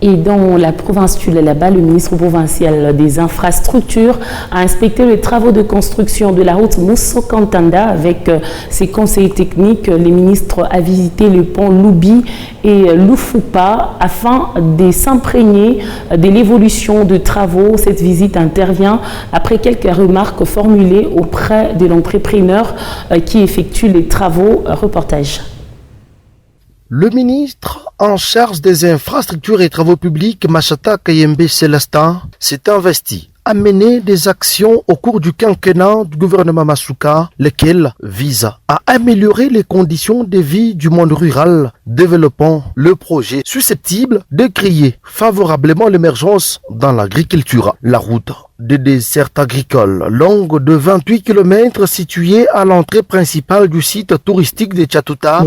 Et dans la province du là-bas, le ministre provincial des infrastructures a inspecté les travaux de construction de la route Mousso-Kantanda avec ses conseillers techniques. Les ministres a visité le pont Loubi et Lufupa afin de s'imprégner de l'évolution de travaux. Cette visite intervient après quelques remarques formulées auprès de l'entrepreneur qui effectue les travaux. Reportage. Le ministre en charge des infrastructures et travaux publics, Machata Kayembe Célestin, s'est investi à mener des actions au cours du quinquennat du gouvernement Masuka, lesquelles visent à améliorer les conditions de vie du monde rural, développant le projet susceptible de créer favorablement l'émergence dans l'agriculture. La route des desserts agricoles, longue de 28 km, située à l'entrée principale du site touristique de Tchatouta,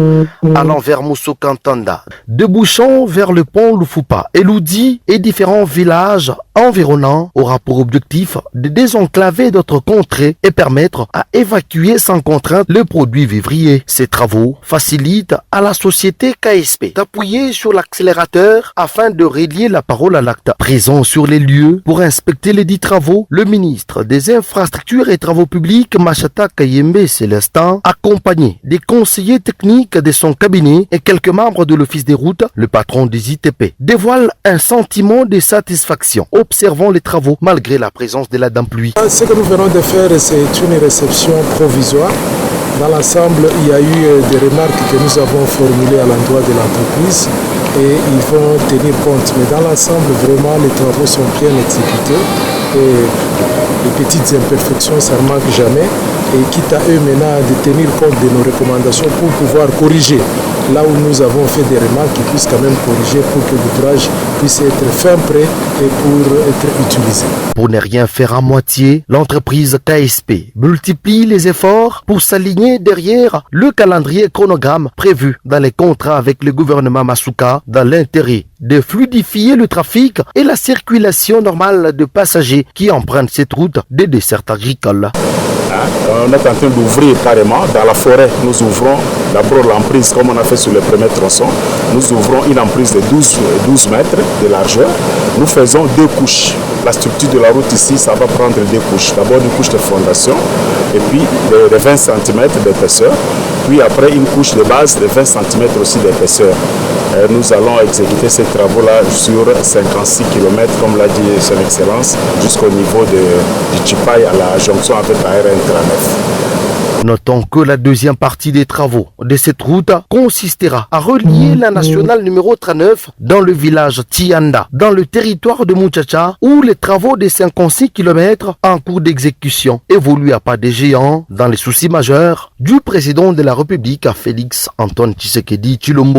allant vers Mousso-Kantanda, débouchant vers le pont Lufupa, Eloudi et différents villages environnants, aura pour objectif de désenclaver d'autres contrées et permettre à évacuer sans contrainte les produits vivriers. Ces travaux facilitent à la société KSP d'appuyer sur l'accélérateur afin de relier la parole à l'acte. Présent sur les lieux pour inspecter les dits travaux, le ministre des infrastructures et travaux publics, Machata Kayembe Célestin, accompagné des conseillers techniques de son cabinet et quelques membres de l'office des routes, le patron des ITP, dévoile un sentiment de satisfaction observant les travaux malgré la présence de la pluie. Ce que nous venons de faire, c'est une réception provisoire. Dans l'ensemble, il y a eu des remarques que nous avons formulées à l'endroit de l'entreprise et ils vont tenir compte. Mais dans l'ensemble, vraiment, les travaux sont bien exécutés et les petites imperfections, ça ne manque jamais. Et quitte à eux maintenant de tenir compte de nos recommandations pour pouvoir corriger. Là où nous avons fait des remarques, ils puissent quand même corriger pour que l'ouvrage puisse être fin prêt et pour être utilisé. Pour ne rien faire à moitié, l'entreprise KSP multiplie les efforts pour s'aligner derrière le calendrier chronogramme prévu dans les contrats avec le gouvernement Masuka dans l'intérêt de fluidifier le trafic et la circulation normale de passagers qui empruntent cette route des desserts agricoles. On est en train d'ouvrir carrément dans la forêt. Nous ouvrons d'abord l'emprise comme on a fait sur le premier tronçon. Nous ouvrons une emprise de 12 mètres de largeur. Nous faisons 2 couches. La structure de la route ici, ça va prendre 2 couches. D'abord une couche de fondation et puis de 20 cm d'épaisseur. Puis après une couche de base de 20 cm aussi d'épaisseur. Nous allons exécuter ces travaux-là sur 56 km, comme l'a dit Son Excellence, jusqu'au niveau du Chipaï à la jonction avec la RN 39. Notons que la deuxième partie des travaux de cette route consistera à relier la nationale numéro 39 dans le village Tianda, dans le territoire de Muchacha, où les travaux de 56 km en cours d'exécution évoluent à pas de géant dans les soucis majeurs du président de la République, Félix Antoine Tshisekedi Tshilombo.